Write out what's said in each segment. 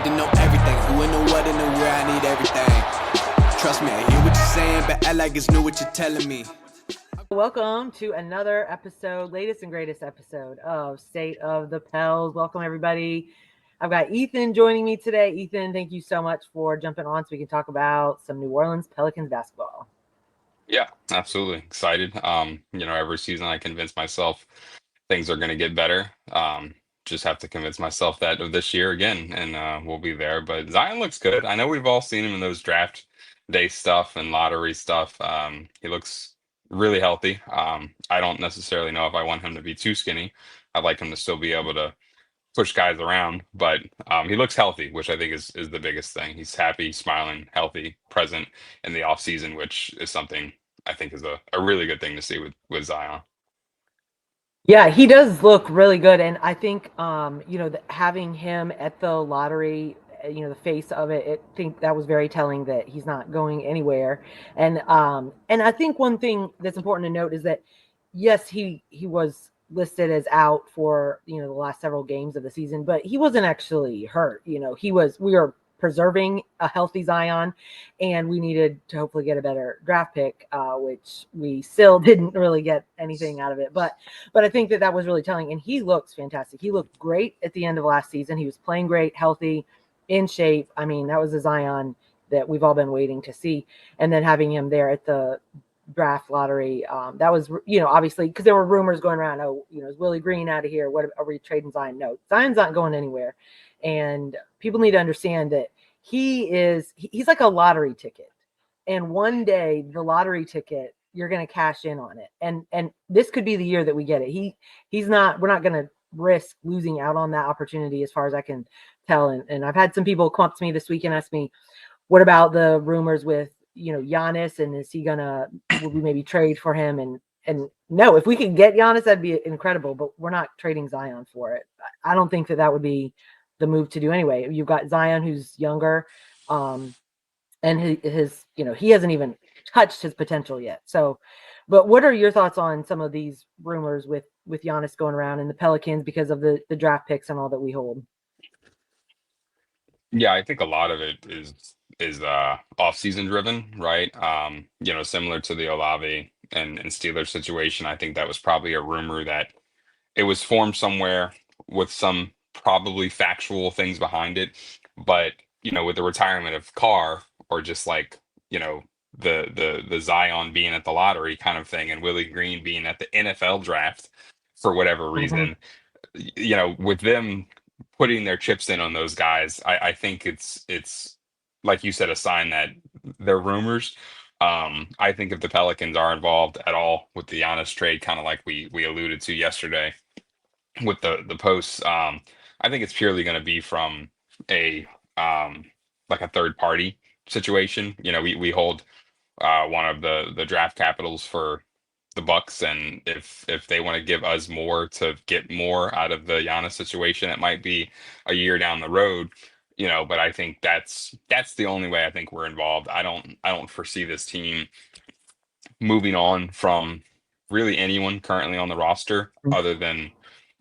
to know everything. Who in the what and the where, I need everything. Trust me, I hear what you're saying, but act like it's new what you're telling me. Welcome to another episode, latest and greatest episode of State of the Pels. Welcome, everybody. I've got Ethen joining me today. Ethen, thank you so much for jumping on so we can talk about some New Orleans Pelicans basketball. Yeah, absolutely. Excited. Every season I convince myself things are going to get better. Just have to convince myself that of this year again, and we'll be there. But Zion looks good. I know we've all seen him in those draft day stuff and lottery stuff. He looks really healthy. I don't necessarily know if I want him to be too skinny. I'd like him to still be able to push guys around, but he looks healthy, which I think is the biggest thing. He's happy, smiling, healthy, present in the off season, which is something I think is a really good thing to see with Zion. Yeah, he does look really good, and I think having him at the lottery, the face of it, I think that was very telling that he's not going anywhere. And I think one thing that's important to note is that yes, he was listed as out for the last several games of the season, but he wasn't actually hurt. We were preserving a healthy Zion, and we needed to hopefully get a better draft pick, which we still didn't really get anything out of it. But I think that was really telling, and he looks fantastic. He looked great at the end of last season. He was playing great, healthy, in shape. I mean, that was a Zion that we've all been waiting to see. And then having him there at the draft lottery, that was, obviously, because there were rumors going around, is Willie Green out of here? What are we trading Zion? No, Zion's not going anywhere. And people need to understand that he's like a lottery ticket. And one day the lottery ticket, you're going to cash in on it. And this could be the year that we get it. We're not going to risk losing out on that opportunity, as far as I can tell. And I've had some people come up to me this week and ask me, what about the rumors with, Giannis, and is he will we maybe trade for him? And no, if we could get Giannis, that'd be incredible, but we're not trading Zion for it. I don't think that would be the move to do anyway. You've got Zion, who's younger, and he hasn't even touched his potential yet. So, but what are your thoughts on some of these rumors with Giannis going around and the Pelicans because of the draft picks and all that we hold? Yeah, I think a lot of it is off season driven, right? Similar to the Olave and Steelers situation. I think that was probably a rumor that it was formed somewhere with some probably factual things behind it. But, with the retirement of Carr, or just like, you know, the Zion being at the lottery kind of thing, and Willie Green being at the NFL draft for whatever Mhm. reason, with them putting their chips in on those guys, I think it's like you said, a sign that they're rumors. I think if the Pelicans are involved at all with the Giannis trade, kind of like we alluded to yesterday with the posts, I think it's purely going to be from a like a third party situation. We hold one of the draft capitals for the Bucks, and if they want to give us more to get more out of the Giannis situation, it might be a year down the road. But I think that's the only way I think we're involved. I don't foresee this team moving on from really anyone currently on the roster other than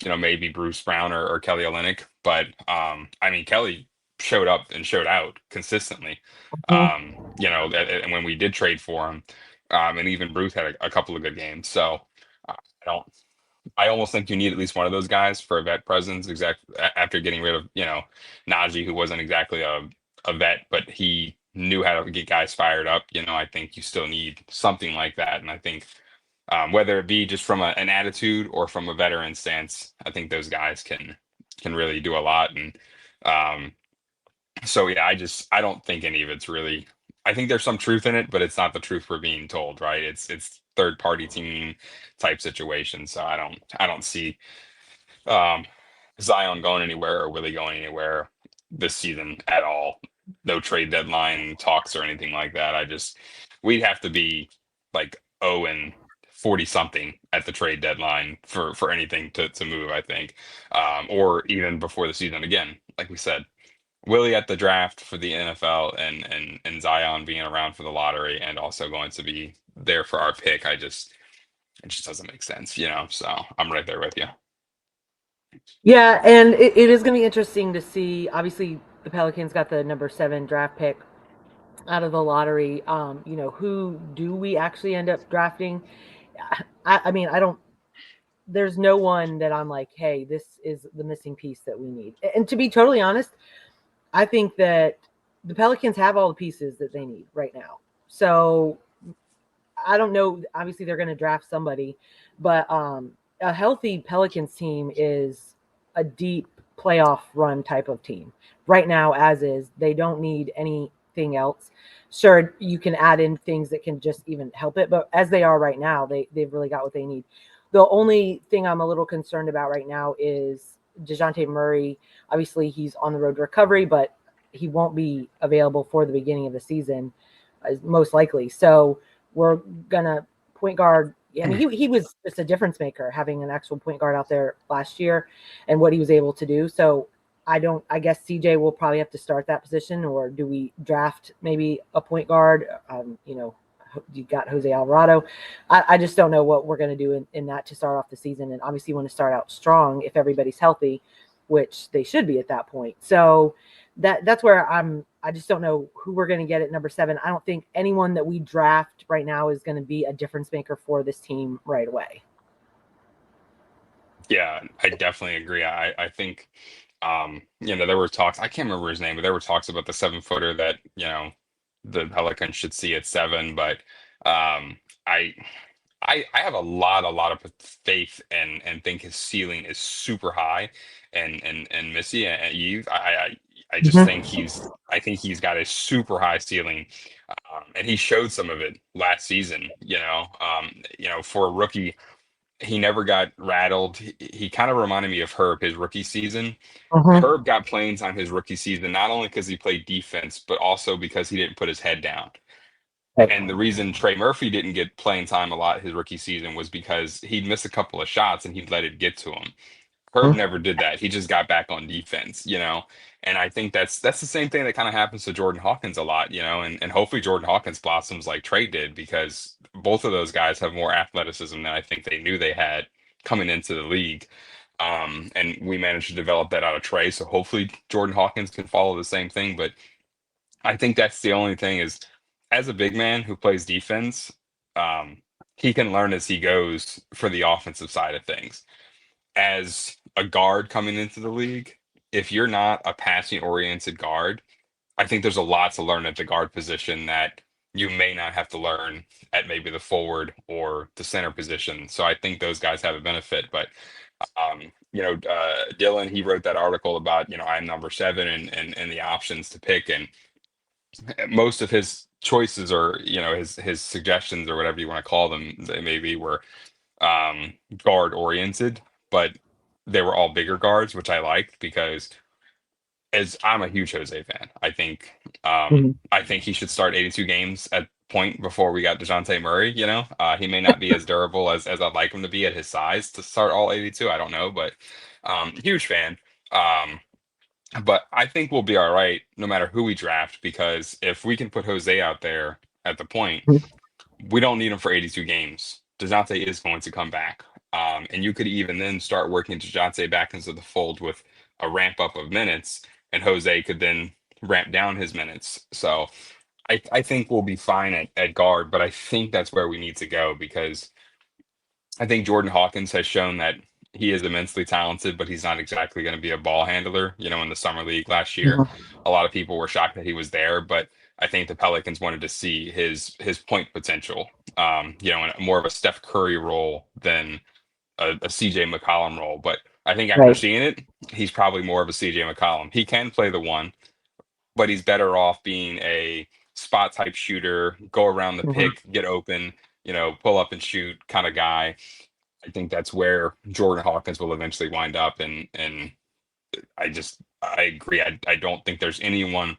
maybe Bruce Brown or Kelly Olynyk. But I mean, Kelly showed up and showed out consistently. Mhm. And when we did trade for him, and even Bruce had a couple of good games. So I don't. I almost think you need at least one of those guys for a vet presence. After getting rid of Najee, who wasn't exactly a vet, but he knew how to get guys fired up. I think you still need something like that. And I think whether it be just from an attitude or from a veteran stance, I think those guys can really do a lot. And um, so yeah, I don't think any of it's really. I think there's some truth in it, but it's not the truth we're being told, right? It's third party team type situation. So I don't see um, Zion going anywhere or Willie going anywhere this season at all. No trade deadline talks or anything like that. We'd have to be like 0 and 40 something at the trade deadline for anything to move, I think. Or even before the season again, like we said. Willie at the draft for the NFL, and Zion being around for the lottery and also going to be there for our pick. It just doesn't make sense. So I'm right there with you. Yeah, and it is going to be interesting to see. Obviously, the Pelicans got the number 7 draft pick out of the lottery. Who do we actually end up drafting? I mean, I don't. There's no one that I'm like, hey, this is the missing piece that we need. And to be totally honest, I think that the Pelicans have all the pieces that they need right now. So I don't know. Obviously, they're going to draft somebody, but a healthy Pelicans team is a deep playoff run type of team right now. As is, they don't need anything else. Sure, you can add in things that can just even help it, but as they are right now, they've really got what they need. The only thing I'm a little concerned about right now is DeJounte Murray. Obviously, he's on the road to recovery, but he won't be available for the beginning of the season, most likely. So we're gonna point guard. I mean, he was just a difference maker having an actual point guard out there last year and what he was able to do. So I guess CJ will probably have to start that position, or do we draft maybe a point guard? You got Jose Alvarado. I just don't know what we're going to do in that to start off the season. And obviously, you want to start out strong if everybody's healthy, which they should be at that point. So that's where I just don't know who we're going to get at number 7. I don't think anyone that we draft right now is going to be a difference maker for this team right away. Yeah, I definitely agree. I think there were talks, I can't remember his name, but there were talks about the 7-footer that, the Pelicans should see at 7, but um I I have a lot of faith and think his ceiling is super high, and Missy and you, I just think Mm-hmm. he's got a super high ceiling, and he showed some of it last season. For a rookie, he never got rattled. He kind of reminded me of Herb his rookie season. Mm-hmm. Herb got playing time his rookie season not only because he played defense, but also because he didn't put his head down. Right. And the reason Trey Murphy didn't get playing time a lot his rookie season was because he'd miss a couple of shots and he'd let it get to him. Herb Mm-hmm. never did that. He just got back on defense. And I think that's the same thing that kind of happens to Jordan Hawkins a lot, and hopefully Jordan Hawkins blossoms like Trey did, because both of those guys have more athleticism than I think they knew they had coming into the league. And we managed to develop that out of Trey. So hopefully Jordan Hawkins can follow the same thing. But I think that's the only thing is, as a big man who plays defense, um, he can learn as he goes for the offensive side of things. As a guard coming into the league, if you're not a passing oriented guard, I think there's a lot to learn at the guard position that you may not have to learn at maybe the forward or the center position. So I think those guys have a benefit. But Dylan, he wrote that article about, I'm number 7, and the options to pick, and most of his choices, or his suggestions, or whatever you want to call them, they maybe were guard oriented, but they were all bigger guards, which I liked, because as I'm a huge Jose fan, I think he should start 82 games at point before we got DeJounte Murray. He may not be as durable as I'd like him to be at his size to start all 82. I don't know, but huge fan. Um, but I think we'll be all right no matter who we draft, because if we can put Jose out there at the point, we don't need him for 82 games. DeJounte is going to come back. And you could even then start working DeJounte back into the fold with a ramp up of minutes, and Jose could then ramp down his minutes. So I think we'll be fine at guard, but I think that's where we need to go, because I think Jordan Hawkins has shown that he is immensely talented, but he's not exactly going to be a ball handler. In the summer league last year, Mm-hmm. a lot of people were shocked that he was there, but I think the Pelicans wanted to see his point potential, in more of a Steph Curry role than a CJ McCollum role. But I think after Right. seeing it, he's probably more of a CJ McCollum. He can play the one, but he's better off being a spot type shooter, go around the Mm-hmm. pick, get open, pull up and shoot kind of guy. I think that's where Jordan Hawkins will eventually wind up, and I agree. I don't think there's anyone,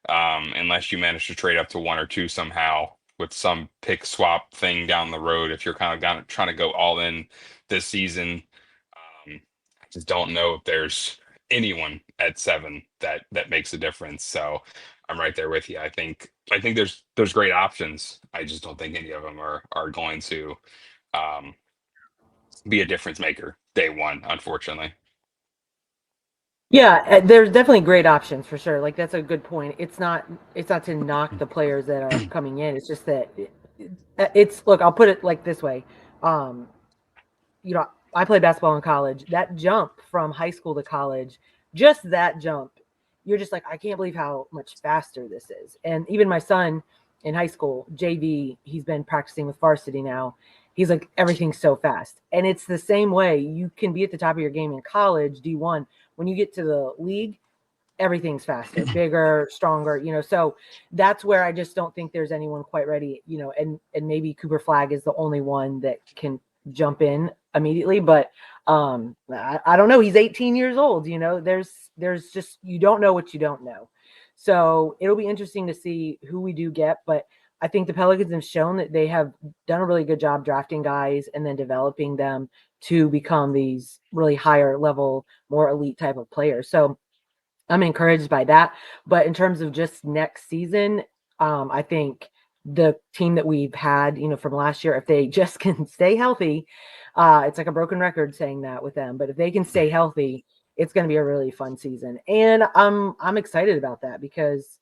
unless you manage to trade up to 1 or 2 somehow with some pick swap thing down the road. If you're kind of trying to go all in this season, I just don't know if there's anyone at 7 that makes a difference. So I'm right there with you. I think there's great options. I just don't think any of them are going to um, be a difference maker day one, unfortunately. Yeah, there's definitely great options for sure. Like that's a good point. It's not to knock the players that are coming in. It's just that it's look, I'll put it like this way. Um, you know, I played basketball in college. That jump from high school to college, just that jump, you're just like, I can't believe how much faster this is. And even my son in high school, JV, he's been practicing with varsity now. He's like, everything's so fast. And it's the same way. You can be at the top of your game in college, D1. When you get to the league, everything's faster, bigger, stronger, so that's where I just don't think there's anyone quite ready, and maybe Cooper Flag is the only one that can jump in immediately, but I don't know. He's 18 years old, there's just, you don't know what you don't know. So it'll be interesting to see who we do get, but I think the Pelicans have shown that they have done a really good job drafting guys and then developing them to become these really higher level, more elite type of players. So I'm encouraged by that. But in terms of just next season, I think the team that we've had, from last year, if they just can stay healthy, it's like a broken record saying that with them. But if they can stay healthy, it's going to be a really fun season, and I'm excited about that because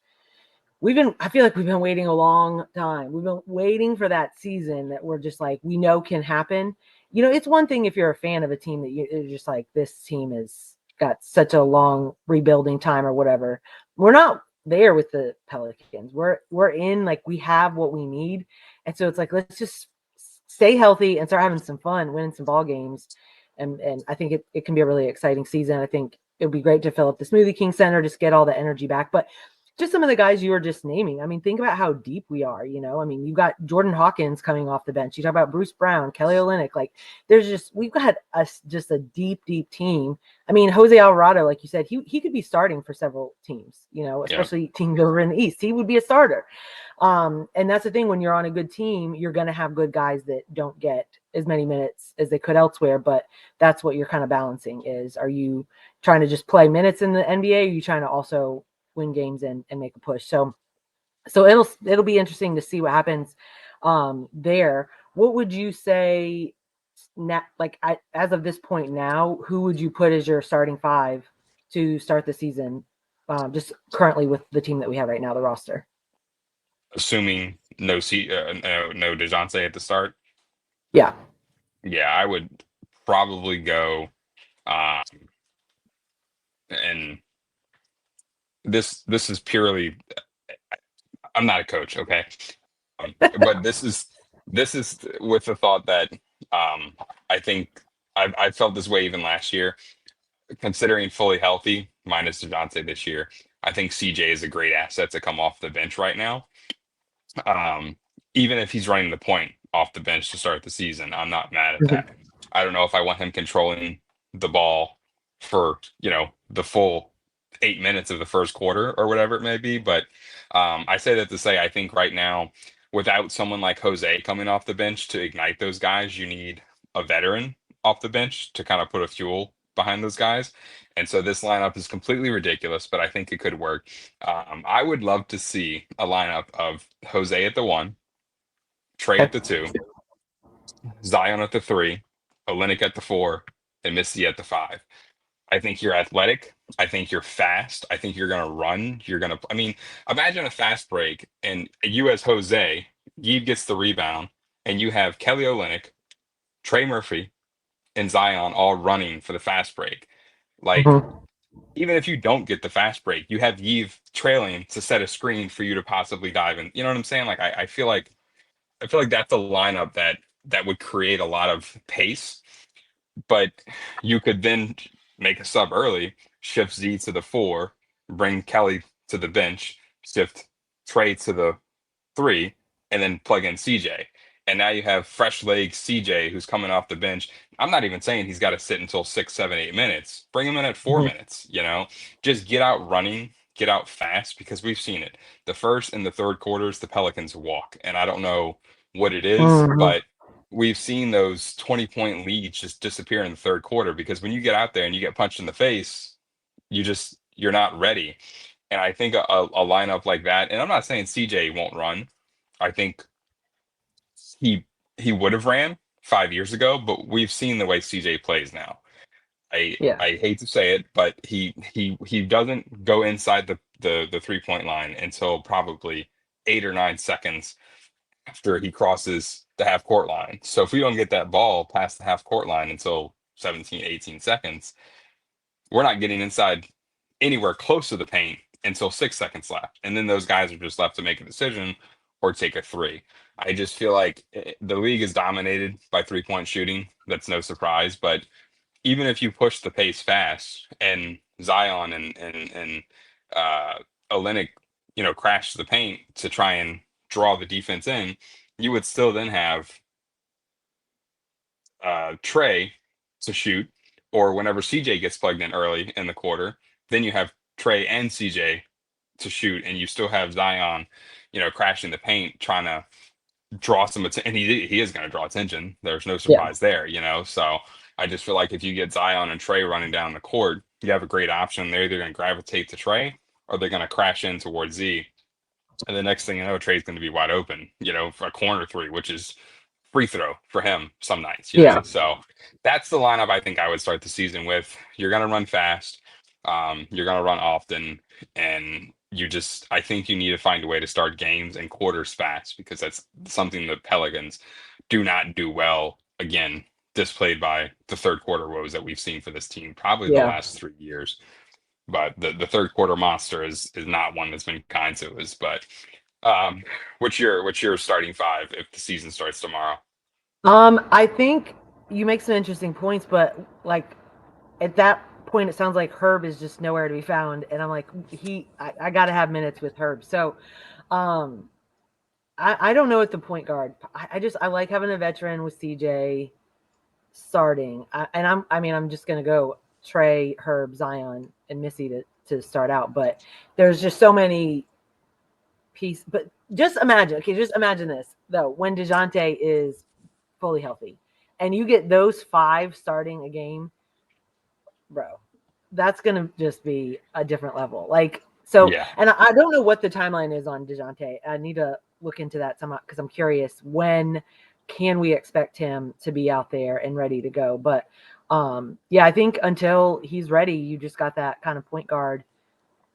I feel like we've been waiting a long time. We've been waiting for that season that we're just like, we know can happen. It's one thing if you're a fan of a team that you're just like, this team has got such a long rebuilding time or whatever. We're not there with the Pelicans. We're in, like, we have what we need. And so it's like, let's just stay healthy and start having some fun, winning some ball games. And I think it can be a really exciting season. I think it would be great to fill up the Smoothie King Center, just get all the energy back. But just some of the guys you were just naming. I mean, think about how deep we are, I mean, you've got Jordan Hawkins coming off the bench. You talk about Bruce Brown, Kelly Olynyk. Like, we've got just a deep, deep team. I mean, Jose Alvarado, like you said, he could be starting for several teams, Yeah. especially teams over in the East. He would be a starter. And that's the thing, when you're on a good team, you're going to have good guys that don't get as many minutes as they could elsewhere. But that's what you're kind of balancing is, are you trying to just play minutes in the NBA? Or are you trying to also win games and make a push? So it'll be interesting to see what happens there. What would you say now, like, as of this point now, who would you put as your starting five to start the season, just currently with the team that we have right now, the roster? Assuming no DeJounte at the start. Yeah. Yeah, I would probably go. Um, and this is purely. I'm not a coach, okay, but this is with the thought that I think I felt this way even last year, considering fully healthy minus DeJounte this year. I think CJ is a great asset to come off the bench right now. Um, Even if he's running the point off the bench to start the season, I'm not mad at that. Mhm. I don't know if I want him controlling the ball for, the full 8 minutes of the first quarter or whatever it may be. But I say that to say, I think right now, without someone like Jose coming off the bench to ignite those guys, you need a veteran off the bench to kind of put a fuel behind those guys. And so this lineup is completely ridiculous, but I think it could work. I would love to see a lineup of Jose at the one, Trey at Okay. the two, Zion at the three, Olynyk at the four, and Missy at the five. I think you're athletic. I think you're fast. I think you're going to run. I mean, imagine a fast break and you as Jose, Yves gets the rebound, and you have Kelly Olynyk, Trey Murphy, and Zion all running for the fast break. Like, Mhm. even if you don't get the fast break, you have Yves trailing to set a screen for you to possibly dive in. You know what I'm saying? Like, I feel like that's a lineup that would create a lot of pace, but you could then make a sub early, shift Z to the four, bring Kelly to the bench, shift Trey to the three, and then plug in CJ. And now you have fresh legs CJ who's coming off the bench. I'm not even saying he's got to sit until 6, 7, 8 minutes. Bring him in at 4 minutes, Just get out running, get out fast, because we've seen it. The first and the third quarters, the Pelicans walk. And I don't know what it is, Mhm. but we've seen those 20-point leads just disappear in the third quarter, because when you get out there and you get punched in the face, you're not ready. And I think a lineup like that, and I'm not saying CJ won't run. I think he he would have ran 5 years ago, but we've seen the way CJ plays now. Yeah. I hate to say it, but he doesn't go inside the 3-point line until probably 8 or 9 seconds after he crosses the half court line. So if we don't get that ball past the half court line until 17, 18 seconds, we're not getting inside anywhere close to the paint until 6 seconds left. And then those guys are just left to make a decision or take a three. I just feel like the league is dominated by 3-point shooting. That's no surprise. But even if you push the pace fast and Zion and uh, Olynyk, crash the paint to try and draw the defense in, you would still then have Trey to shoot, or whenever CJ gets plugged in early in the quarter, then you have Trey and CJ to shoot, and you still have Zion, crashing the paint, trying to draw some attention. And he is going to draw attention. There's no Yeah. surprise there, So I just feel like if you get Zion and Trey running down the court, you have a great option. They're either going to gravitate to Trey or they're going to crash in towards Z. And the next thing you know, Trey's going to be wide open, for a corner three, which is free throw for him some nights, Yeah. So that's the lineup I think I would start the season with. You're going to run fast. You're going to run often. And I think you need to find a way to start games and quarters fast because that's something the Pelicans do not do well. Again, displayed by the third quarter woes that we've seen for this team, probably the Yeah. last 3 years. But the third quarter monster is not one that's been kind to us. But um, what's your starting five if the season starts tomorrow? I think you make some interesting points, but like at that point, it sounds like Herb is just nowhere to be found, and I'm like, I got to have minutes with Herb. So, um, I don't know at the point guard. I like having a veteran with CJ starting, I'm just gonna go Trey, Herb, Zion, and Missy to start out, but there's just so many pieces. But just imagine this though, when DeJounte is fully healthy, and you get those five starting a game, bro, that's gonna just be a different level. Like so, Yeah. and I don't know what the timeline is on DeJounte. I need to look into that somehow because I'm curious when can we expect him to be out there and ready to go. But yeah, I think until he's ready, you just got that kind of point guard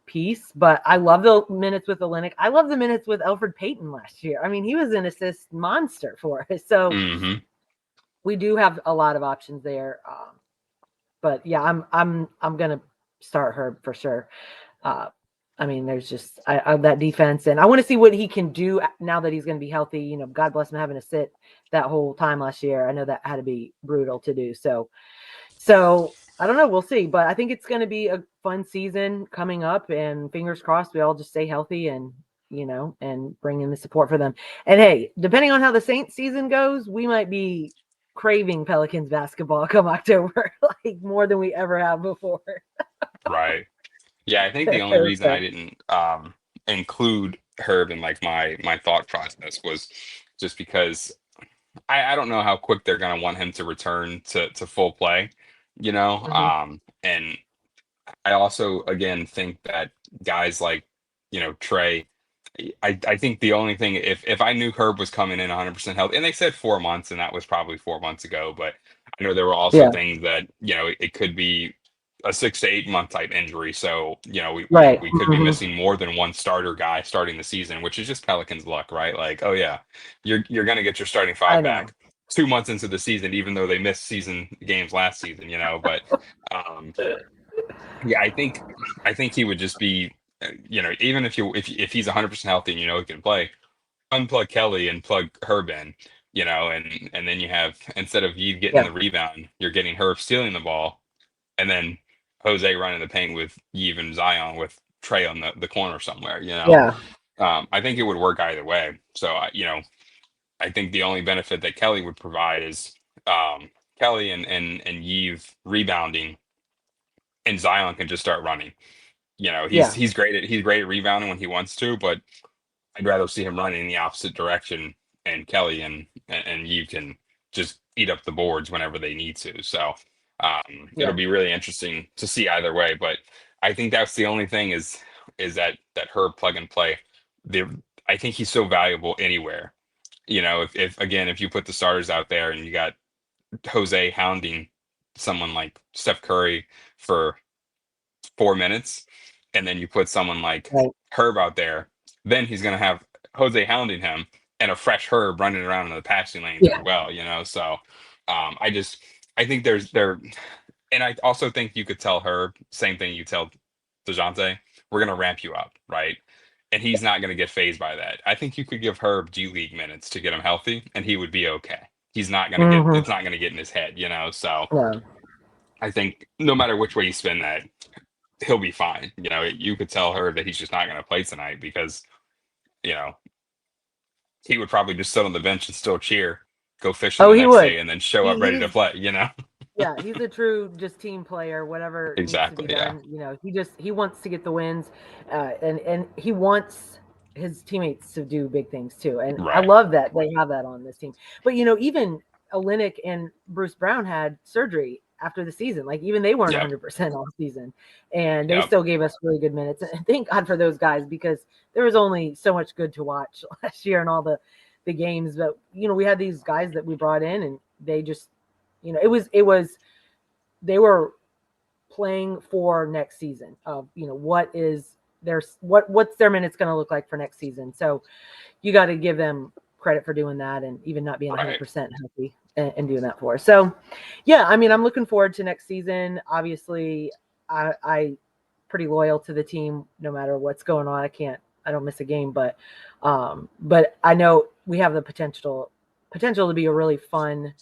piece. But I love the minutes with Olynyk. I love the minutes with Elfrid Payton last year. I mean, he was an assist monster for us. So Hmm. we do have a lot of options there. But yeah, I'm gonna start Herb for sure. Uh, there's just that defense, and I want to see what he can do now that he's going to be healthy. God bless him having to sit that whole time last year. I know that had to be brutal to do. So I don't know. We'll see, but I think it's going to be a fun season coming up, and fingers crossed we all just stay healthy and and bring in the support for them. And hey, depending on how the Saints season goes, we might be craving Pelicans basketball come October, like more than we ever have before. Right. Yeah, I think the only reason I So, didn't include Herb in like my thought process was just because I don't know how quick they're gonna want him to return to full play, mhm. and I also again think that guys like Trey. I think the only thing if I knew Herb was coming in 100% healthy, and they said 4 months, and that was probably 4 months ago, but I know there were also Yeah, things that it could be a 6 to 8 month type injury, so right. we could be Mhm. missing more than one starter guy starting the season, which is just Pelicans luck, right? Like, oh yeah, you're gonna get your starting I five know. back 2 months into the season, even though they missed season games last season, but. Um, yeah, I think he would just be, even if he's 100% healthy and he can play, unplug Kelly and plug Herb in, and then you have instead of you getting Yeah, the rebound, you're getting Herb stealing the ball, and then Jose running the paint with Yves and Zion with Trey on the corner somewhere. yeah, I think it would work either way. So I think the only benefit that Kelly would provide is Kelly and Yves rebounding, and Zion can just start running. He's yeah, he's great at rebounding when he wants to, but I'd rather see him running in the opposite direction, and Kelly and you can just eat up the boards whenever they need to. So it'll yeah, be really interesting to see either way. But I think that's the only thing is that her plug and play. The I think he's so valuable anywhere. If again if you put the starters out there and you got Jose hounding someone like Steph Curry for 4 minutes, and then you put someone like Right. Herb out there, then he's going to have Jose hounding him and a fresh Herb running around in the passing lanes Yeah. as well, you know? So I think and I also think you could tell Herb, same thing you tell DeJounte, we're going to ramp you up, right? And he's not going to get phased by that. I think you could give Herb G League minutes to get him healthy, and he would be okay. He's not going to get, Mm-hmm. it's not going to get in his head, you know? So Yeah. I think no matter which way you spin that, he'll be fine. You know, you could tell her that he's just not going to play tonight because, you know, he would probably just sit on the bench and still cheer, go fishing Oh, the he next would. day, and then show up ready to He's play, you know? yeah, he's a true just team player. Whatever needs to be Exactly. Yeah. done, he wants to get the wins, and he wants his teammates to do big things too. And I Right. love that they have that on this team. But even Olynyk and Bruce Brown had surgery after the season. Like even they weren't Yep. 100% all season, and they Yep. still gave us really good minutes. And thank God for those guys because there was only so much good to watch last year and all the games. But we had these guys that we brought in, and they just it was they were playing for next season of what's their minutes going to look like for next season. So you got to give them credit for doing that and even not being Right. 100% healthy and doing that for us. So yeah, I mean, I'm looking forward to next season. Obviously I pretty loyal to the team no matter what's going on. I don't miss a game, but I know we have the potential to be a really fun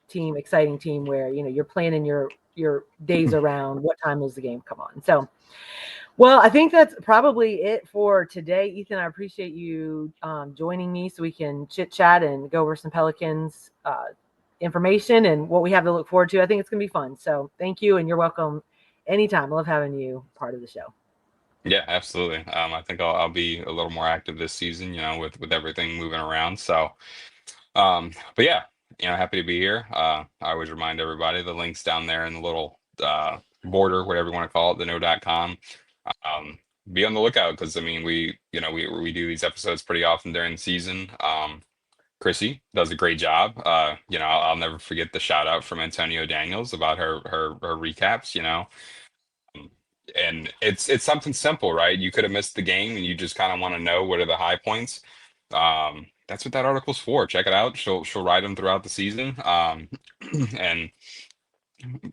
team, exciting team where you're planning your days around what time does the game come on. So, well, I think that's probably it for today, Ethen. I appreciate you joining me so we can chit chat and go over some Pelicans information and what we have to look forward to. I think it's gonna be fun. So, thank you, and you're welcome anytime. I love having you part of the show. Yeah, absolutely. I think I'll be a little more active this season, you know, with everything moving around. So, but yeah, you know, happy to be here. I always remind everybody the links down there in the little border, whatever you want to call it, the no.com. Um, be on the lookout because I mean, we do these episodes pretty often during the season. Chrissy does a great job. You know, I'll never forget the shout out from Antonio Daniels about her recaps. You know, and it's something simple, right? You could have missed the game and you just kind of want to know what are the high points. That's what that article's for. Check it out. She'll write them throughout the season. And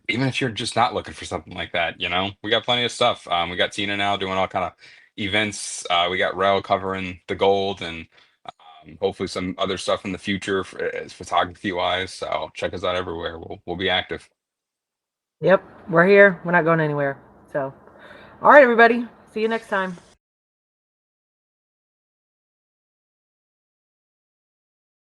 even if you're just not looking for something like that, you know, we got plenty of stuff. We got Tina now doing all kind of events. We got Rel covering the gold and hopefully some other stuff in the future photography wise. So check us out everywhere. We'll be active. Yep, we're here. We're not going anywhere. So, all right, everybody. See you next time.